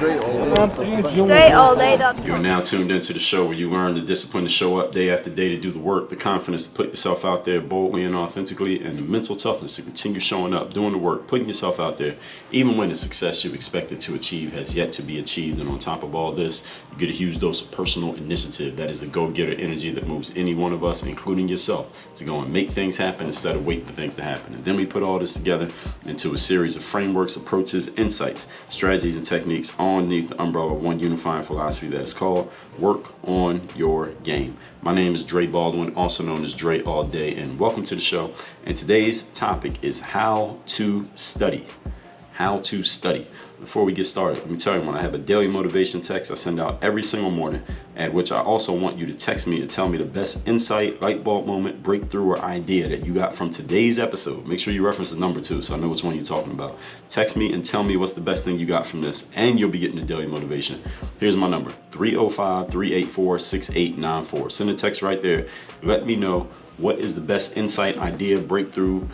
Straight all day. You are now tuned into the show where you learn the discipline to show up day after day to do the work, the confidence to put yourself out there boldly and authentically, and the mental toughness to continue showing up, doing the work, putting yourself out there, even when the success you expected to achieve has yet to be achieved. And on top of all this, you get a huge dose of personal initiative. That is the go-getter energy that moves any one of us, including yourself, to go and make things happen instead of waiting for things to happen. And then we put all this together into a series of frameworks, approaches, insights, strategies, and techniques underneath the umbrella of one unifying philosophy that is called Work on Your Game. My name is Baldwin, also known as Dre All Day, and welcome to the show. And today's topic is how to study. How to study. Before we get started, let me tell you, when I have a daily motivation text I send out every single morning, at which I also want you to text me and tell me the best insight, light bulb moment, breakthrough, or idea that you got from today's episode. Make sure you reference the number too, so I know which one you're talking about. Text me and tell me what's the best thing you got from this, and you'll be getting the daily motivation. Here's my number, 305-384-6894. Send a text right there. Let me know what is the best insight, idea, breakthrough,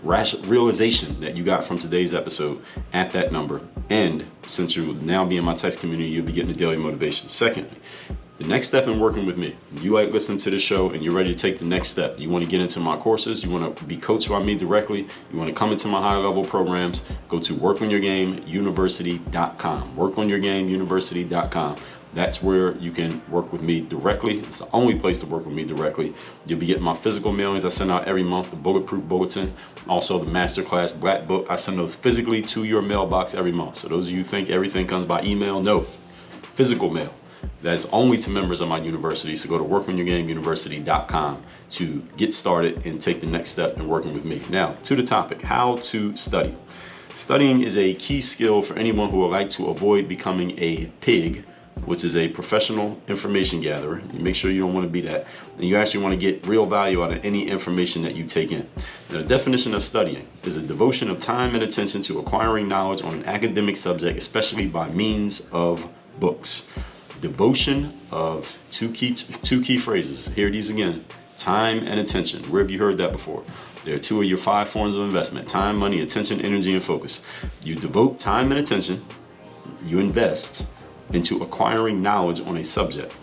realization that you got from today's episode at that number. And since you'll now be in my text community, you'll be getting the daily motivation. Secondly, the next step in working with me, you like listening to the show and you're ready to take the next step. You want to get into my courses, you want to be coached by me directly, you want to come into my higher level programs, go to workonyourgameuniversity.com. Workonyourgameuniversity.com. That's where you can work with me directly. It's the only place to work with me directly. You'll be getting my physical mailings I send out every month, the Bulletproof Bulletin, also the Masterclass Black Book. I send those physically to your mailbox every month. So those of you who think everything comes by email, no. Physical mail. That's only to members of my university. So go to workonyourgameuniversity.com to get started and take the next step in working with me. Now, to the topic, how to study. Studying is a key skill for anyone who would like to avoid becoming a pig, which is a professional information gatherer. You make sure you don't want to be that. And you actually want to get real value out of any information that you take in. Now, the definition of studying is a devotion of time and attention to acquiring knowledge on an academic subject, especially by means of books. Devotion of two key phrases. Hear these again. Time and attention. Where have you heard that before? There are two of your 5 forms of investment: time, money, attention, energy, and focus. You devote time and attention. You invest into acquiring knowledge on a subject.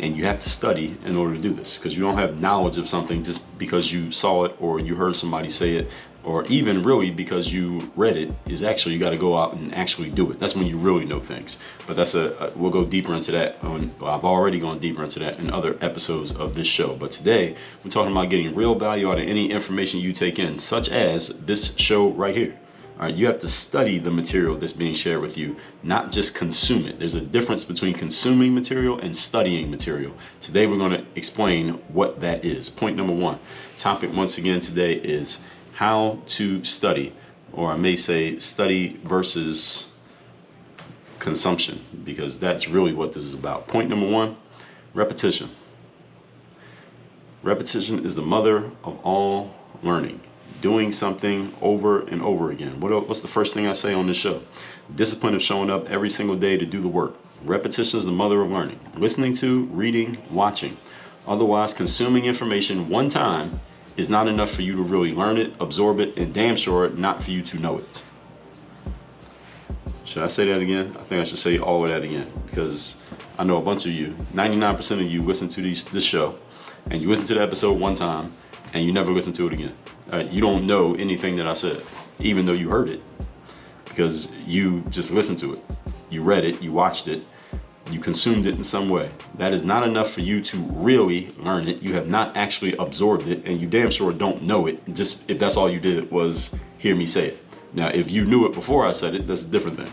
And you have to study in order to do this, because you don't have knowledge of something just because you saw it or you heard somebody say it, or even really because you read it. Is actually you got to go out and actually do it. That's when you really know things. But that's we'll go deeper into that. I've already gone deeper into that in other episodes of this show. But today we're talking about getting real value out of any information you take in, such as this show right here. All right, you have to study the material that's being shared with you, not just consume it. There's a difference between consuming material and studying material. Today, we're going to explain what that is. Point number 1. Topic once again today is how to study, or I may say study versus consumption, because that's really what this is about. Point number 1, repetition. Repetition is the mother of all learning. Doing something over and over again. What's the first thing I say on this show? Discipline of showing up every single day to do the work. Repetition is the mother of learning. Listening to, reading, watching. Otherwise, consuming information one time is not enough for you to really learn it, absorb it, and damn sure not for you to know it. Should I say that again? I think I should say all of that again, because I know a bunch of you, 99% of you listen to this show, and you listen to the episode one time, and you never listen to it again. You don't know anything that I said, even though you heard it, because you just listened to it. You read it, you watched it, you consumed it in some way. That is not enough for you to really learn it. You have not actually absorbed it, and you damn sure don't know it, just if that's all you did was hear me say it. Now, if you knew it before I said it, that's a different thing.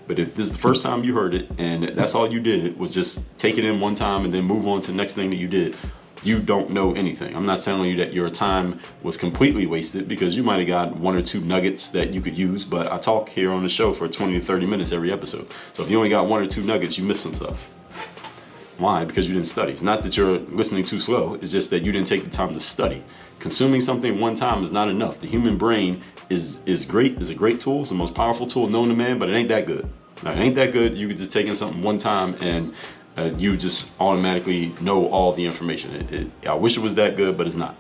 But if this is the first time you heard it, and that's all you did was just take it in one time and then move on to the next thing that you did, you don't know anything. I'm not telling you that your time was completely wasted, because you might have got 1 or 2 nuggets that you could use, but I talk here on the show for 20 to 30 minutes every episode. So if you only got 1 or 2 nuggets, you missed some stuff. Why? Because you didn't study. It's not that you're listening too slow, it's just that you didn't take the time to study. Consuming something one time is not enough. The human brain is a great tool, it's the most powerful tool known to man, but it ain't that good. Now, it ain't that good. You could just take in something one time and you just automatically know all the information. I wish it was that good, but it's not.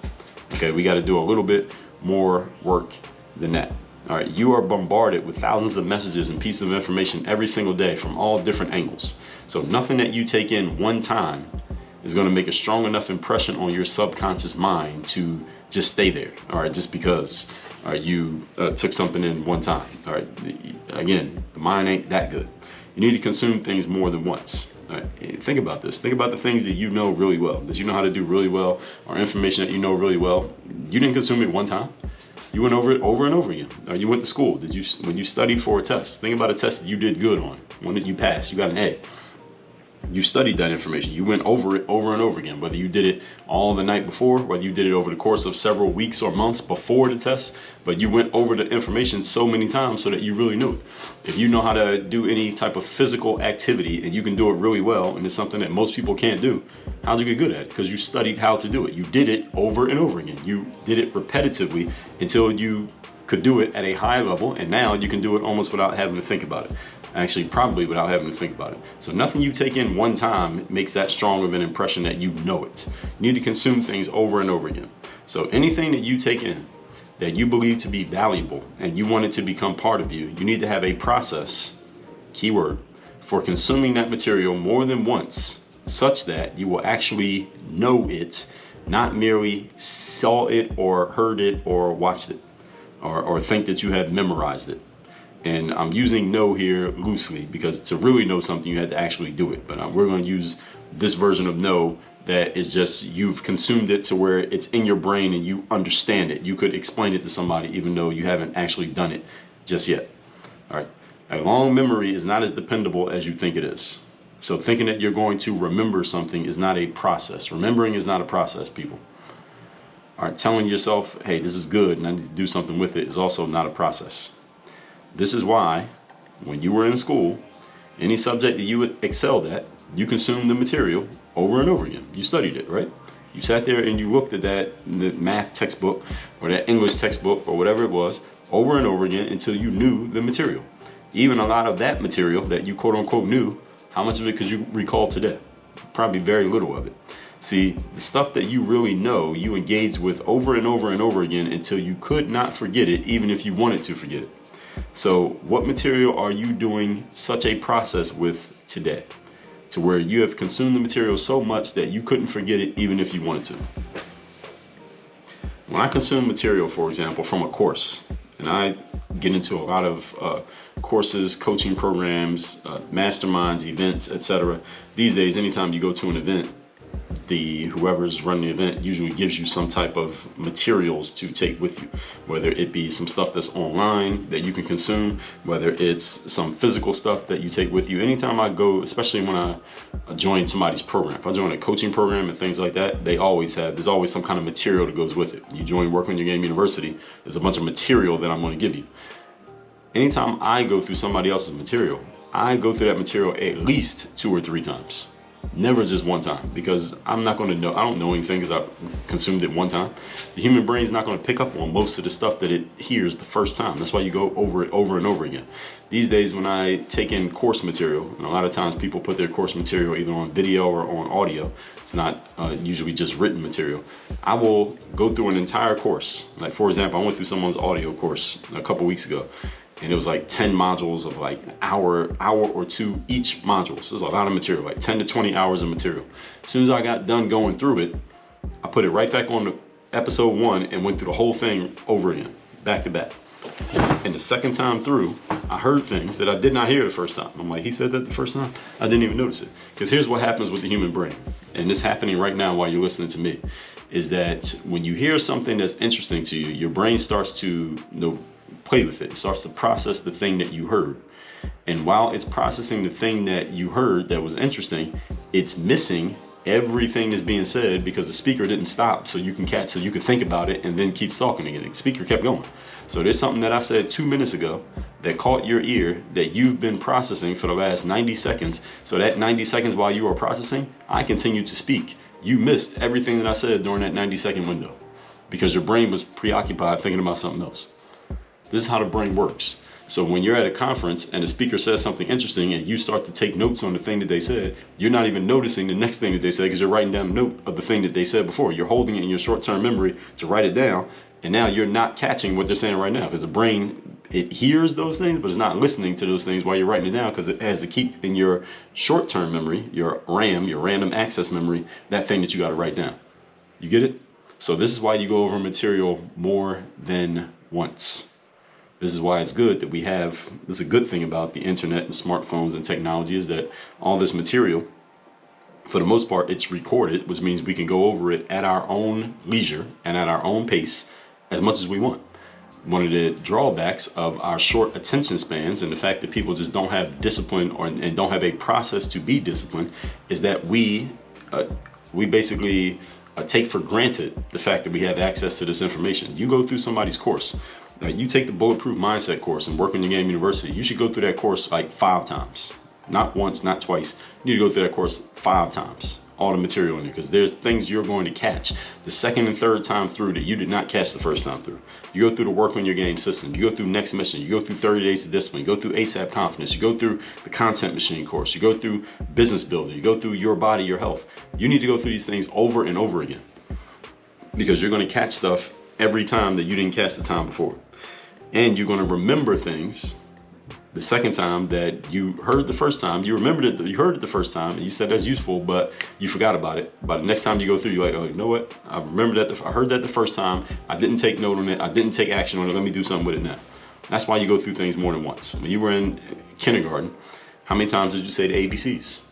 Okay, we got to do a little bit more work than that. All right, you are bombarded with thousands of messages and pieces of information every single day from all different angles. So nothing that you take in one time is going to make a strong enough impression on your subconscious mind to just stay there. All right, just because you took something in one time. All right, again, the mind ain't that good. You need to consume things more than once. All right, think about this. Think about the things that you know really well, that you know how to do really well, or information that you know really well. You didn't consume it one time. You went over it over and over again. You went to school. When you studied for a test, think about a test that you did good on, one that you passed, you got an A. You studied that information. You went over it over and over again, whether you did it all the night before, whether you did it over the course of several weeks or months before the test, but you went over the information so many times so that you really knew it. If you know how to do any type of physical activity and you can do it really well, and it's something that most people can't do, how'd you get good at it? Because you studied how to do it. You did it over and over again. You did it repetitively until you could do it at a high level, and now you can do it almost without having to think about it. Actually, probably without having to think about it. So nothing you take in one time makes that strong of an impression that you know it. You need to consume things over and over again. So anything that you take in that you believe to be valuable and you want it to become part of you, you need to have a process, keyword, for consuming that material more than once, such that you will actually know it, not merely saw it or heard it or watched it, or think that you have memorized it. And I'm using know here loosely because to really know something, you had to actually do it. But we're going to use this version of know that is just you've consumed it to where it's in your brain and you understand it. You could explain it to somebody even though you haven't actually done it just yet. All right. A long memory is not as dependable as you think it is. So thinking that you're going to remember something is not a process. Remembering is not a process, people. All right. Telling yourself, hey, this is good and I need to do something with it is also not a process. This is why, when you were in school, any subject that you excelled at, you consumed the material over and over again. You studied it, right? You sat there and you looked at the math textbook or that English textbook or whatever it was over and over again until you knew the material. Even a lot of that material that you quote unquote knew, how much of it could you recall today? Probably very little of it. See, the stuff that you really know, you engage with over and over and over again until you could not forget it, even if you wanted to forget it. So what material are you doing such a process with today to where you have consumed the material so much that you couldn't forget it even if you wanted to? When I consume material, for example, from a course, and I get into a lot of courses, coaching programs, masterminds, events, etc. These days, anytime you go to an event, whoever's running the event usually gives you some type of materials to take with you, whether it be some stuff that's online that you can consume, whether it's some physical stuff that you take with you. Anytime I go, especially when I join somebody's program, if I join a coaching program and things like that, there's always some kind of material that goes with it. You join Work on Your Game University, there's a bunch of material that I'm going to give you. Anytime I go through somebody else's material, I go through that material at least 2 or 3 times. Never just one time, because I'm not going to know. I don't know anything because I consumed it one time. The human brain is not going to pick up on most of the stuff that it hears the first time. That's why you go over it over and over again. These days when I take in course material, and a lot of times people put their course material either on video or on audio. It's not usually just written material. I will go through an entire course. Like for example, I went through someone's audio course a couple weeks ago. And it was like 10 modules of like an hour or 2 each module. So there's a lot of material, like 10 to 20 hours of material. As soon as I got done going through it, I put it right back on to episode 1 and went through the whole thing over again, back to back. And the second time through, I heard things that I did not hear the first time. I'm like, he said that the first time? I didn't even notice it. Because here's what happens with the human brain. And it's happening right now while you're listening to me. Is that when you hear something that's interesting to you, your brain starts to play with it. It starts to process the thing that you heard. And while it's processing the thing that you heard that was interesting, it's missing everything that's being said because the speaker didn't stop so you can think about it and then keep talking again. The speaker kept going. So there's something that I said 2 minutes ago that caught your ear that you've been processing for the last 90 seconds. So that 90 seconds while you were processing, I continued to speak. You missed everything that I said during that 90-second window because your brain was preoccupied thinking about something else. This is how the brain works. So when you're at a conference and the speaker says something interesting and you start to take notes on the thing that they said, you're not even noticing the next thing that they said because you're writing down a note of the thing that they said before. You're holding it in your short-term memory to write it down. And now you're not catching what they're saying right now, because the brain, it hears those things, but it's not listening to those things while you're writing it down, because it has to keep in your short-term memory, your RAM, your random access memory, that thing that you got to write down. You get it? So this is why you go over material more than once. This is why it's good that we have, this is a good thing about the internet and smartphones and technology, is that all this material, for the most part, it's recorded, which means we can go over it at our own leisure and at our own pace as much as we want. One of the drawbacks of our short attention spans and the fact that people just don't have discipline and don't have a process to be disciplined is that we basically take for granted the fact that we have access to this information. You go through somebody's course. You take the Bulletproof Mindset course and Work on Your Game University. You should go through that course like 5 times. Not once, not twice. You need to go through that course 5 times. All the material in there, because there's things you're going to catch the second and third time through that you did not catch the first time through. You go through the Work on Your Game system. You go through Next Mission. You go through 30 Days of Discipline. You go through ASAP Confidence. You go through the Content Machine course. You go through Business Builder. You go through Your Body, Your Health. You need to go through these things over and over again, because you're going to catch stuff every time that you didn't catch the time before. And you're going to remember things the second time that you heard the first time. You remembered it, you heard it the first time, and you said that's useful, but you forgot about it. By the next time you go through, you're like, oh, you know what? I remember that, I heard that the first time. I didn't take note on it. I didn't take action on it. Let me do something with it now. That's why you go through things more than once. When you were in kindergarten, how many times did you say the ABCs?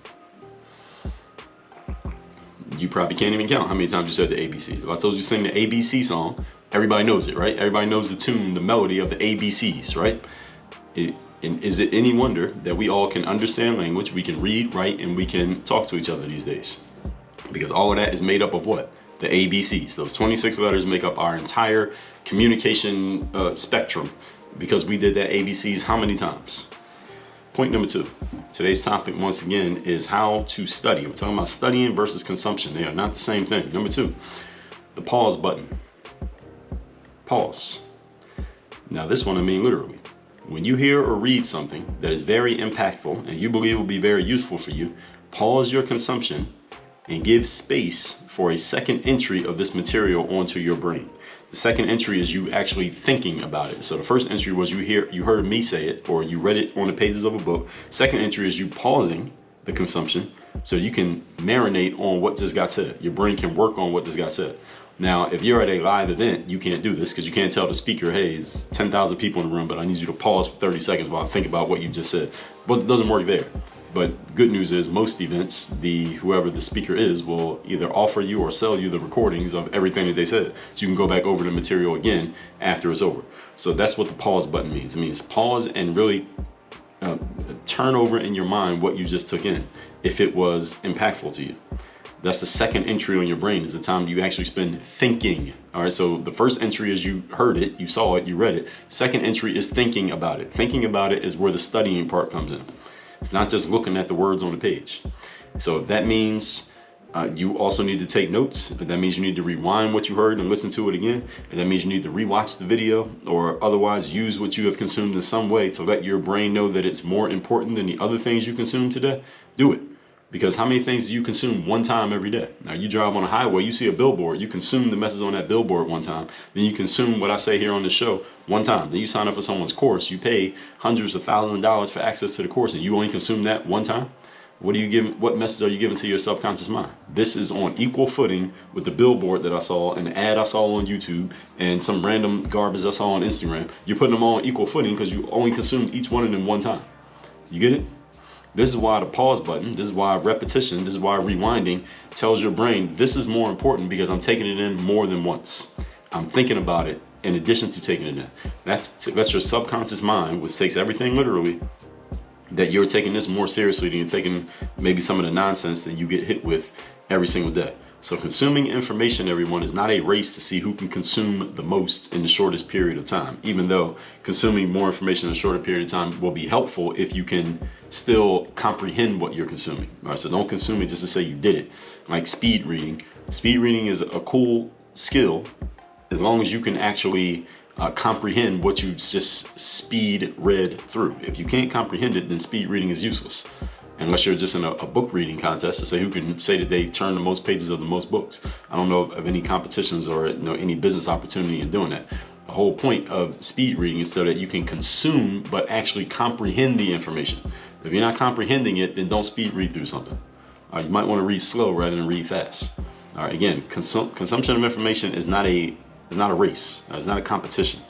You probably can't even count how many times you said the ABCs. If I told you to sing the ABC song, everybody knows it, right? Everybody knows the tune, the melody of the ABCs, right? And is it any wonder that we all can understand language, we can read, write, and we can talk to each other these days? Because all of that is made up of what? The ABCs. Those 26 letters make up our entire communication spectrum, because we did that ABCs how many times? Point number 2. Today's topic, once again, is how to study. We're talking about studying versus consumption. They are not the same thing. Number 2, the pause button. Pause. Now this one I mean literally. When you hear or read something that is very impactful and you believe will be very useful for you, pause your consumption and give space for a second entry of this material onto your brain. The second entry is you actually thinking about it. So the first entry was you heard me say it, or you read it on the pages of a book. Second entry is you pausing the consumption so you can marinate on what just got said. Your brain can work on what just got said. Now, if you're at a live event, you can't do this, because you can't tell the speaker, hey, it's 10,000 people in the room, but I need you to pause for 30 seconds while I think about what you just said. But it doesn't work there. But good news is most events, whoever the speaker is will either offer you or sell you the recordings of everything that they said, so you can go back over the material again after it's over. So that's what the pause button means. It means pause and really turn over in your mind what you just took in, if it was impactful to you. That's the second entry on your brain, is the time you actually spend thinking. All right, so the first entry is you heard it, you saw it, you read it. Second entry is thinking about it. Thinking about it is where the studying part comes in. It's not just looking at the words on the page. So that means you also need to take notes. That means you need to rewind what you heard and listen to it again. And that means you need to rewatch the video, or otherwise use what you have consumed in some way to let your brain know that it's more important than the other things you consumed today. Do it. Because how many things do you consume one time every day? Now, you drive on a highway, you see a billboard, you consume the message on that billboard one time. Then you consume what I say here on this show one time. Then you sign up for someone's course, you pay hundreds of thousands of dollars for access to the course, and you only consume that one time? What message are you giving to your subconscious mind? This is on equal footing with the billboard that I saw, and the ad I saw on YouTube, and some random garbage I saw on Instagram. You're putting them all on equal footing because you only consumed each one of them one time. You get it? This is why the pause button, this is why repetition, this is why rewinding tells your brain this is more important, because I'm taking it in more than once. I'm thinking about it in addition to taking it in. That's your subconscious mind, which takes everything literally, that you're taking this more seriously than you're taking maybe some of the nonsense that you get hit with every single day. So consuming information, everyone, is not a race to see who can consume the most in the shortest period of time, even though consuming more information in a shorter period of time will be helpful if you can still comprehend what you're consuming. All right, so don't consume it just to say you did it. Like speed reading. Speed reading is a cool skill as long as you can actually comprehend what you just speed read through. If you can't comprehend it, then speed reading is useless. unless you're just in a book reading contest to say who can say that they turn the most pages of the most books. I don't know of any competitions or any business opportunity in doing that. The whole point of speed reading is so that you can consume but actually comprehend the information. If you're not comprehending it, then don't speed read through something. You might want to read slow rather than read fast. All right, again, consumption of information is not a race. It's not a competition.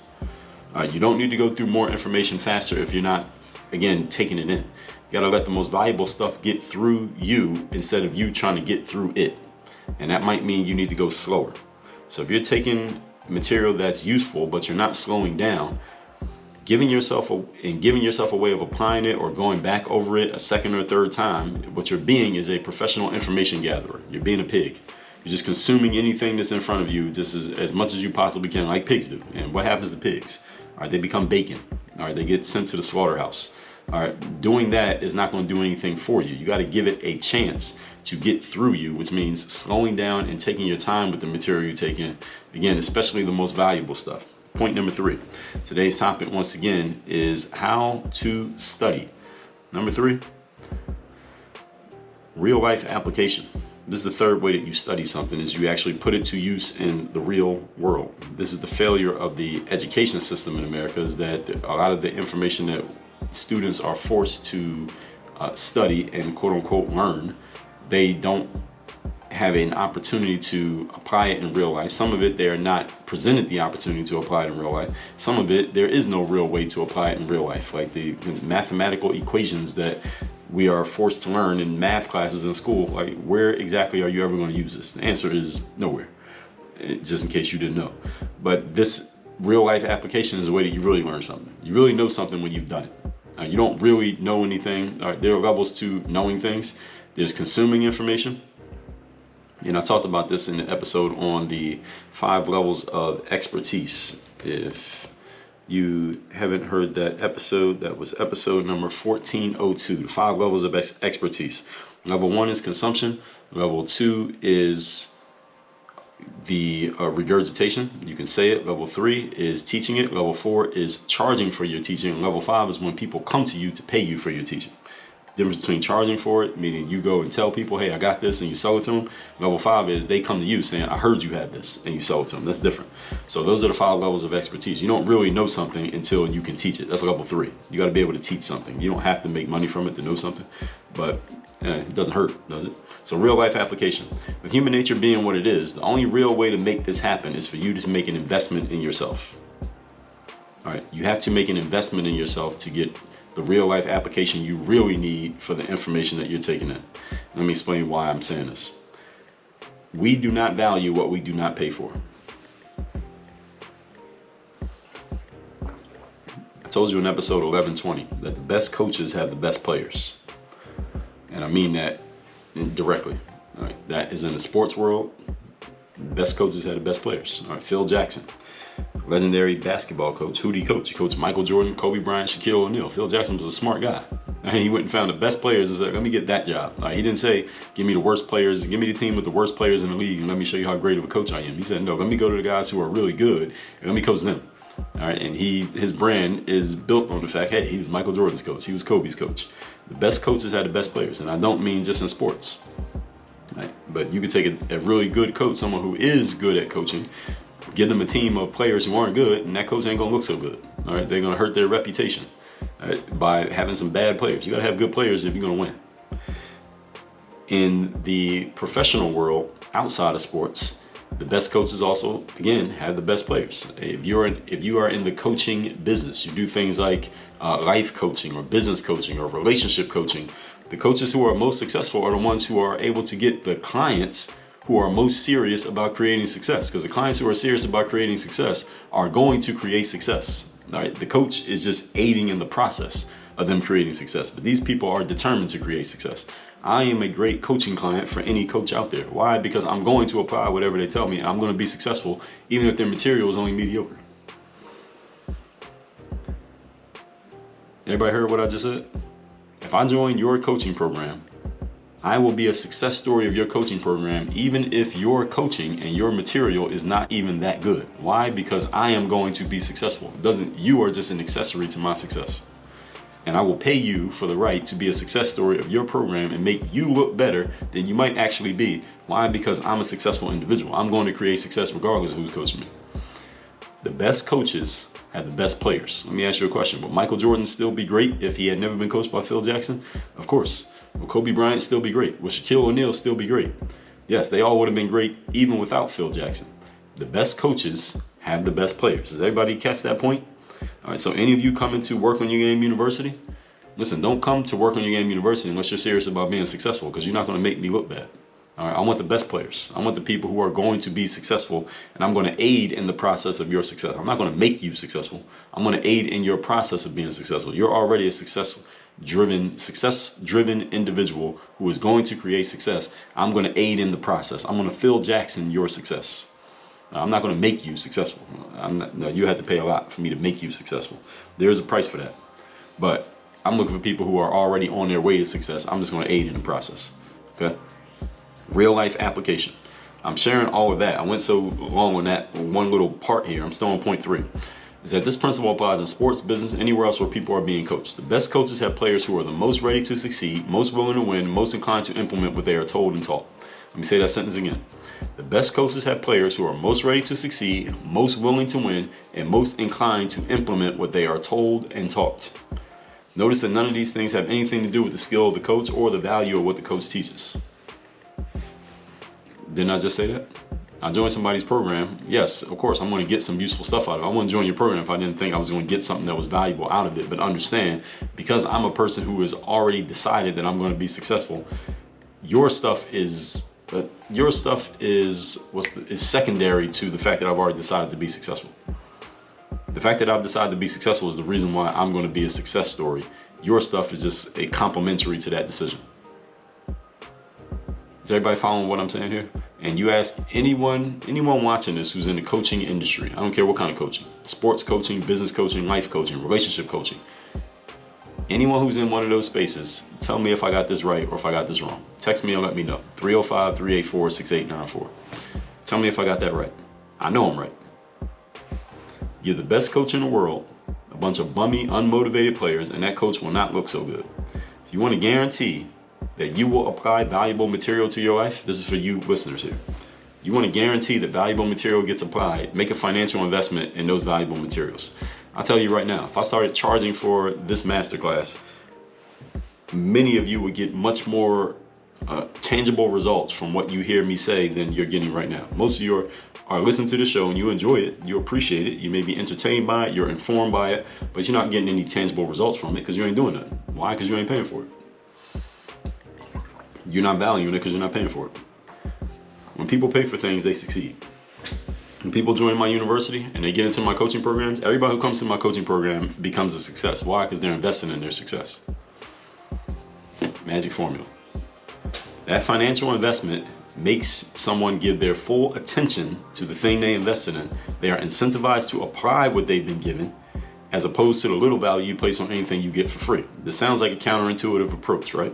You don't need to go through more information faster if you're not, again, taking it in. You gotta let the most valuable stuff get through you instead of you trying to get through it. And that might mean you need to go slower. So if you're taking material that's useful, but you're not slowing down, giving yourself a way of applying it or going back over it a second or third time, what you're being is a professional information gatherer. You're being a pig. You're just consuming anything that's in front of you just as much as you possibly can, like pigs do. And what happens to pigs? All right, they become bacon. All right, they get sent to the slaughterhouse. All right, doing that is not going to do anything for you. You got to give it a chance to get through you, which means slowing down and taking your time with the material you take in. Again, especially the most valuable stuff. Point number 3. Today's topic, once again, is how to study. Number 3, real life application. This is the third way that you study something, is you actually put it to use in the real world. This is the failure of the education system in America, is that a lot of the information that students are forced to study and quote unquote learn, they don't have an opportunity to apply it in real life. Some of it, they are not presented the opportunity to apply it in real life. Some of it, there is no real way to apply it in real life. Like the mathematical equations that we are forced to learn in math classes in school, like where exactly are you ever going to use this? The answer is nowhere, just in case you didn't know. But this real life application is the way that you really learn something. You really know something when you've done it. You don't really know anything. There are levels to knowing things. There's consuming information. And I talked about this in the episode on the 5 levels of expertise. If you haven't heard that episode, that was episode number 1402, the 5 levels of expertise. Level 1 is consumption. Level 2 is the regurgitation. You can say it. Level 3 is teaching it. Level 4 is charging for your teaching. And level 5 is when people come to you to pay you for your teaching. Difference between charging for it, meaning you go and tell people, hey, I got this, and you sell it to them. Level 5 is they come to you saying, I heard you have this, and you sell it to them. That's different. So those are the 5 levels of expertise. You don't really know something until you can teach it. That's level 3. You got to be able to teach something. You don't have to make money from it to know something, but it doesn't hurt, does it? So real life application. With human nature being what it is, the only real way to make this happen is for you to make an investment in yourself. All right, you have to make an investment in yourself to get the real life application you really need for the information that you're taking in. Let me explain why I'm saying this. We do not value what we do not pay for. I told you in episode 1120 that the best coaches have the best players. And I mean that directly. All right, that is in the sports world. The best coaches have the best players. All right, Phil Jackson, legendary basketball coach. Who did he coach? He coached Michael Jordan, Kobe Bryant, Shaquille O'Neal. Phil Jackson was a smart guy. He went and found the best players and said, let me get that job. He didn't say, give me the worst players, give me the team with the worst players in the league, and let me show you how great of a coach I am. He said, no, let me go to the guys who are really good, and let me coach them. All right, and his brand is built on the fact, hey, he was Michael Jordan's coach. He was Kobe's coach. The best coaches had the best players, and I don't mean just in sports. Right? But you could take a really good coach, someone who is good at coaching, give them a team of players who aren't good, and that coach ain't gonna look so good. All right, they're gonna hurt their reputation, all right, by having some bad players. You gotta have good players if you're gonna win. In the professional world, outside of sports, the best coaches also, again, have the best players. If you are in the coaching business, you do things like life coaching or business coaching or relationship coaching. The coaches who are most successful are the ones who are able to get the clients who are most serious about creating success, because the clients who are serious about creating success are going to create success. All right, the coach is just aiding in the process of them creating success, but these people are determined to create success. I am a great coaching client for any coach out there. Why? Because I'm going to apply whatever they tell me. I'm going to be successful, even if their material is only mediocre. Everybody heard what I just said? If I join your coaching program, I will be a success story of your coaching program, even if your coaching and your material is not even that good. Why? Because I am going to be successful. You are just an accessory to my success. and I will pay you for the right to be a success story of your program and make you look better than you might actually be. Why? Because I'm a successful individual. I'm going to create success regardless of who's coaching me. The best coaches have the best players. Let me ask you a question. Would Michael Jordan still be great if he had never been coached by Phil Jackson? Of course. Would Kobe Bryant still be great? Would Shaquille O'Neal still be great? Yes, they all would have been great even without Phil Jackson. The best coaches have the best players. Does everybody catch that point? All right, so any of you coming to Work on Your Game University, listen, don't come to Work on Your Game University unless you're serious about being successful, because you're not going to make me look bad. All right, I want the best players. I want the people who are going to be successful, and I'm going to aid in the process of your success. I'm not going to make you successful. I'm going to aid in your process of being successful. You're already a success-driven individual who is going to create success. I'm going to aid in the process. I'm going to Phil Jackson your success. I'm not going to make you successful. No, you had to pay a lot for me to make you successful. There is a price for that. But I'm looking for people who are already on their way to success. I'm just going to aid in the process. Okay? Real life application. I'm sharing all of that. I went so long on that one little part here. I'm still on point 3. Is that this principle applies in sports, business, anywhere else where people are being coached. The best coaches have players who are the most ready to succeed, most willing to win, most inclined to implement what they are told and taught. Let me say that sentence again. The best coaches have players who are most ready to succeed, most willing to win, and most inclined to implement what they are told and taught. Notice that none of these things have anything to do with the skill of the coach or the value of what the coach teaches. Didn't I just say that? I joined somebody's program. Yes, of course, I'm going to get some useful stuff out of it. I wouldn't join your program if I didn't think I was going to get something that was valuable out of it. But understand, because I'm a person who has already decided that I'm going to be successful, your stuff is secondary to the fact that I've already decided to be successful. The fact that I've decided to be successful is the reason why I'm going to be a success story. Your stuff is just a complementary to that decision. Is everybody following what I'm saying here? And you ask anyone watching this who's in the coaching industry, I don't care what kind of coaching, sports coaching, business coaching, life coaching, relationship coaching, anyone who's in one of those spaces, tell me if I got this right or if I got this wrong. Text me and let me know. 305-384-6894. Tell me if I got that right. I know I'm right. You're the best coach in the world, a bunch of bummy, unmotivated players, and that coach will not look so good. If you want to guarantee that you will apply valuable material to your life, this is for you listeners here. You want to guarantee that valuable material gets applied, make a financial investment in those valuable materials. I'll tell you right now, if I started charging for this masterclass, many of you would get much more tangible results from what you hear me say than you're getting right now. Most of you are listening to the show and you enjoy it, you appreciate it, you may be entertained by it, you're informed by it, but you're not getting any tangible results from it because you ain't doing nothing. Why? Because you ain't paying for it. You're not valuing it because you're not paying for it. When people pay for things, they succeed. When people join my university and they get into my coaching programs, everybody who comes to my coaching program becomes a success. Why? Because they're investing in their success. Magic formula. That financial investment makes someone give their full attention to the thing they invested in. They are incentivized to apply what they've been given, as opposed to the little value you place on anything you get for free. This sounds like a counterintuitive approach, right?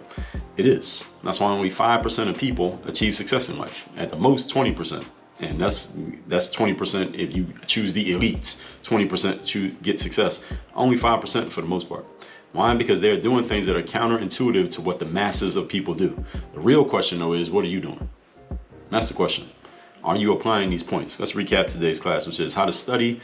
It is. That's why only 5% of people achieve success in life. At the most, 20%. And that's 20% if you choose the elites. 20% to get success. Only 5% for the most part. Why? Because they're doing things that are counterintuitive to what the masses of people do. The real question, though, is what are you doing? That's the question. Are you applying these points? Let's recap today's class, which is how to study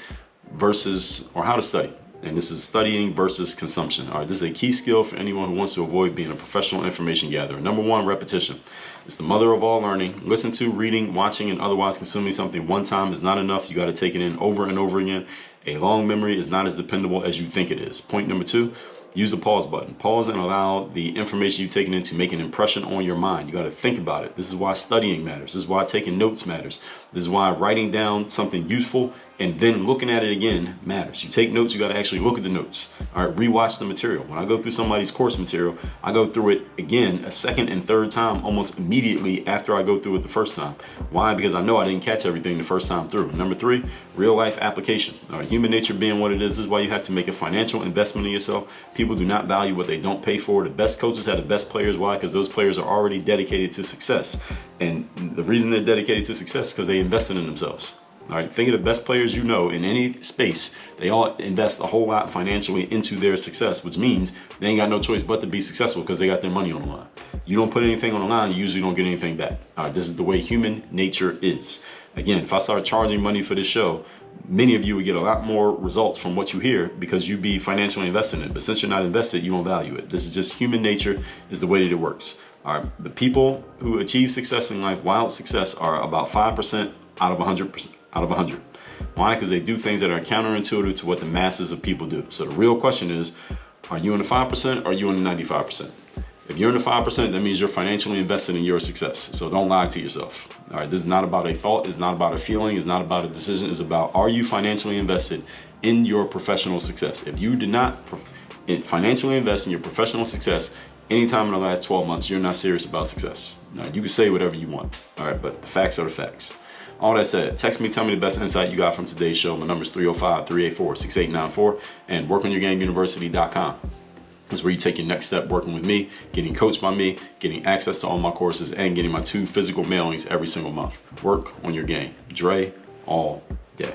how to study. And this is studying versus consumption. All right, this is a key skill for anyone who wants to avoid being a professional information gatherer. Number 1, repetition. It's the mother of all learning. Listen to, reading, watching, and otherwise consuming something one time is not enough. You got to take it in over and over again. A long memory is not as dependable as you think it is. Point number 2, use the pause button. Pause and allow the information you've taken in to make an impression on your mind. You got to think about it. This is why studying matters. This is why taking notes matters. This is why writing down something useful and then looking at it again matters. You take notes, you got to actually look at the notes. All right, rewatch the material. When I go through somebody's course material, I go through it again a second and third time almost immediately after I go through it the first time. Why? Because I know I didn't catch everything the first time through. Number 3, real life application. All right, human nature being what it is why you have to make a financial investment in yourself. People do not value what they don't pay for. The best coaches have the best players. Why? Because those players are already dedicated to success. And the reason they're dedicated to success is because they invested in themselves. All right, think of the best players you know in any space. They all invest a whole lot financially into their success, which means they ain't got no choice but to be successful because they got their money on the line. You don't put anything on the line, you usually don't get anything back. All right, this is the way human nature is. Again, if I start charging money for this show, many of you would get a lot more results from what you hear because you be financially invested in it. But since you're not invested, you don't value it. This is just human nature, is the way that it works. All right, the people who achieve success in life, wild success, are about 5% out of 100%. Out of 100. Why? Because they do things that are counterintuitive to what the masses of people do. So the real question is, are you in the 5% or are you in the 95%? If you're in the 5%, that means you're financially invested in your success. So don't lie to yourself. All right, this is not about a thought. It's not about a feeling. It's not about a decision. It's about, are you financially invested in your professional success? If you did not financially invest in your professional success anytime in the last 12 months, you're not serious about success. All right, you can say whatever you want. All right, but the facts are the facts. All that said, text me, tell me the best insight you got from today's show. My number is 305-384-6894 and workonyourgameuniversity.com. That's where you take your next step working with me, getting coached by me, getting access to all my courses, and getting my 2 physical mailings every single month. Work on your game. Dre all day.